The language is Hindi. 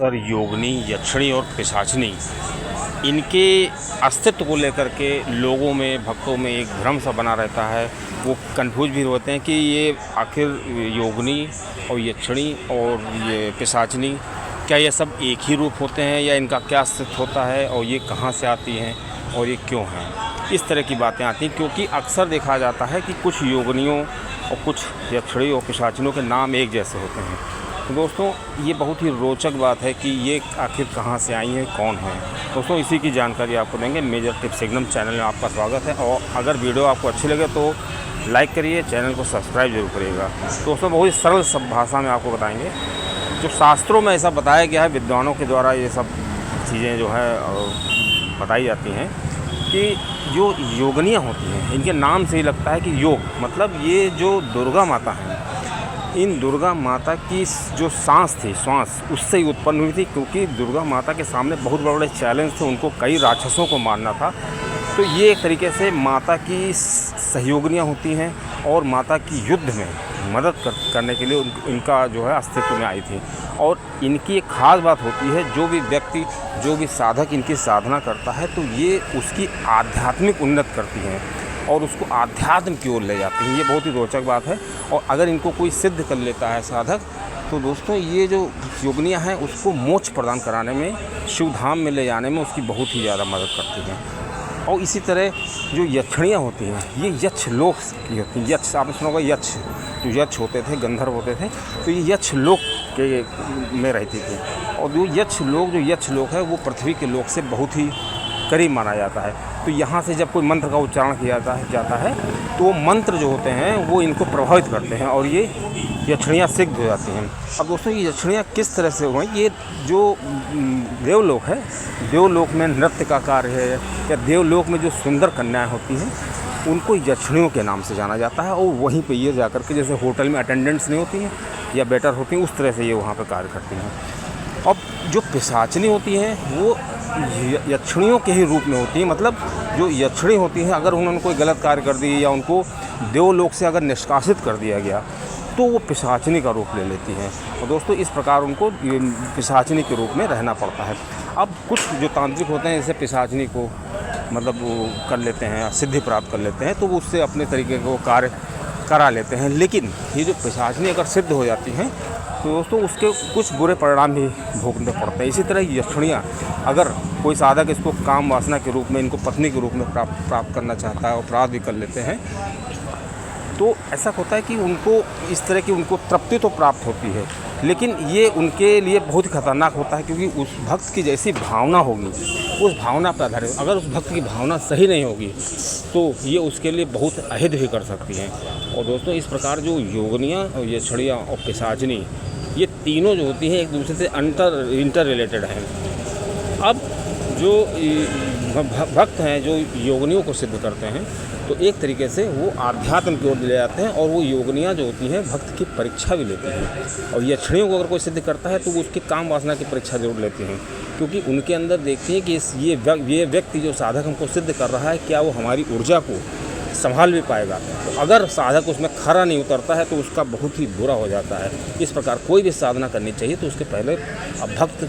सर योगिनी, यक्षिणी और पिशाचिनी इनके अस्तित्व को लेकर के लोगों में, भक्तों में एक भ्रम सा बना रहता है। वो कन्फ्यूज भी होते हैं कि ये आखिर योगिनी और यक्षिणी और ये पिशाचिनी क्या ये सब एक ही रूप होते हैं या इनका क्या अस्तित्व होता है और ये कहाँ से आती हैं और ये क्यों हैं। इस तरह की बातें आती हैं क्योंकि अक्सर देखा जाता है कि कुछ योगिनियों और कुछ यक्षिणी और पिशाचिनियों के नाम एक जैसे होते हैं। तो दोस्तों ये बहुत ही रोचक बात है कि ये आखिर कहाँ से आई हैं, कौन है। दोस्तों इसी की जानकारी आपको देंगे। मेजर टिप्स सिग्नम चैनल में आपका स्वागत है और अगर वीडियो आपको अच्छी लगे तो लाइक करिए, चैनल को सब्सक्राइब जरूर करिएगा। दोस्तों बहुत ही सरल सब भाषा में आपको बताएंगे। जो शास्त्रों में ऐसा बताया गया है, विद्वानों के द्वारा ये सब चीज़ें जो है बताई जाती हैं कि जो योगिनियाँ होती हैं, इनके नाम से ही लगता है कि योग मतलब ये जो दुर्गा माता हैं, इन दुर्गा माता की जो सांस थी, श्वास उससे ही उत्पन्न हुई थी। क्योंकि दुर्गा माता के सामने बहुत बड़े बड़े चैलेंज थे, उनको कई राक्षसों को मारना था। तो ये एक तरीके से माता की सहयोगिनियाँ होती हैं और माता की युद्ध में मदद करने के लिए इनका जो है अस्तित्व में आई थी। और इनकी एक ख़ास बात होती है, जो भी व्यक्ति, जो भी साधक इनकी साधना करता है तो ये उसकी आध्यात्मिक उन्नति करती हैं और उसको आध्यात्म की ओर ले जाती हैं। ये बहुत ही रोचक बात है। और अगर इनको कोई सिद्ध कर लेता है साधक, तो दोस्तों ये जो योगिनियाँ हैं उसको मोक्ष प्रदान कराने में, शिव धाम में ले जाने में उसकी बहुत ही ज़्यादा मदद करती हैं। और इसी तरह जो यक्षिणियाँ होती हैं, ये यक्ष लोक की होती हैं। यक्ष आपने सुना होगा, यक्ष जो यक्ष होते थे, गंधर्व होते थे, तो ये यक्ष लोक के में रहती थी। और जो यक्ष लोक है वो पृथ्वी के लोक से बहुत ही करीब माना जाता है। तो यहाँ से जब कोई मंत्र का उच्चारण किया जाता है तो वो मंत्र जो होते हैं वो इनको प्रभावित करते हैं और ये यक्षिणियाँ सिद्ध हो जाती हैं। अब दोस्तों ये यक्षिणियाँ किस तरह से हुई, ये जो देवलोक है, देवलोक में नृत्य का कार्य है या देवलोक में जो सुंदर कन्याएँ होती हैं उनको यक्षिणियों के नाम से जाना जाता है। और वहीं पे ये जाकर के, जैसे होटल में अटेंडेंट्स नहीं होती हैं या वेटर होती हैं, उस तरह से ये वहाँ पे कार्य करती हैं। अब जो पिशाचिनी होती हैं वो यक्षिणियों के ही रूप में होती हैं। मतलब जो यक्षिणी होती हैं, अगर उन्होंने कोई गलत कार्य कर दी या उनको देवलोक से अगर निष्कासित कर दिया गया तो वो पिशाचिनी का रूप ले लेती हैं। और दोस्तों इस प्रकार उनको पिशाचिनी के रूप में रहना पड़ता है। अब कुछ जो तांत्रिक होते हैं, जैसे पिशाचिनी को मतलब वो कर लेते हैं, सिद्धि प्राप्त कर लेते हैं, तो वो उससे अपने तरीके को कार्य करा लेते हैं। लेकिन ये जो पिशाचिनी अगर सिद्ध हो जाती हैं तो दोस्तों उसके कुछ बुरे परिणाम भी भोगने पड़ते हैं। इसी तरह यक्षिणियाँ, अगर कोई साधक इसको काम वासना के रूप में, इनको पत्नी के रूप में प्राप्त करना चाहता है और अपराध भी कर लेते हैं, तो ऐसा होता है कि उनको इस तरह की उनको तृप्ति तो प्राप्त होती है, लेकिन ये उनके लिए बहुत ही खतरनाक होता है। क्योंकि उस भक्त की जैसी भावना होगी, उस भावना पर आधारित, अगर उस भक्त की भावना सही नहीं होगी तो ये उसके लिए बहुत अहित भी कर सकती हैं। और दोस्तों इस प्रकार जो योगिनियाँ और यक्षिणियाँ और पिशाचिनी, ये तीनों जो होती हैं एक दूसरे से इंटर रिलेटेड हैं। अब जो भक्त हैं जो योगिनियों को सिद्ध करते हैं तो एक तरीके से वो आध्यात्म की ओर ले जाते हैं और वो योगिनियाँ जो होती हैं भक्त की परीक्षा भी लेती हैं। और यक्षिणियों को अगर कोई सिद्ध करता है तो वो उसकी काम वासना की परीक्षा जरूर लेती हैं, क्योंकि उनके अंदर देखती हैं कि ये व्यक्ति जो साधक हमको सिद्ध कर रहा है, क्या वो हमारी ऊर्जा को संभाल भी पाएगा। तो अगर साधक उसमें खरा नहीं उतरता है तो उसका बहुत ही बुरा हो जाता है। इस प्रकार कोई भी साधना करनी चाहिए तो उसके पहले भक्त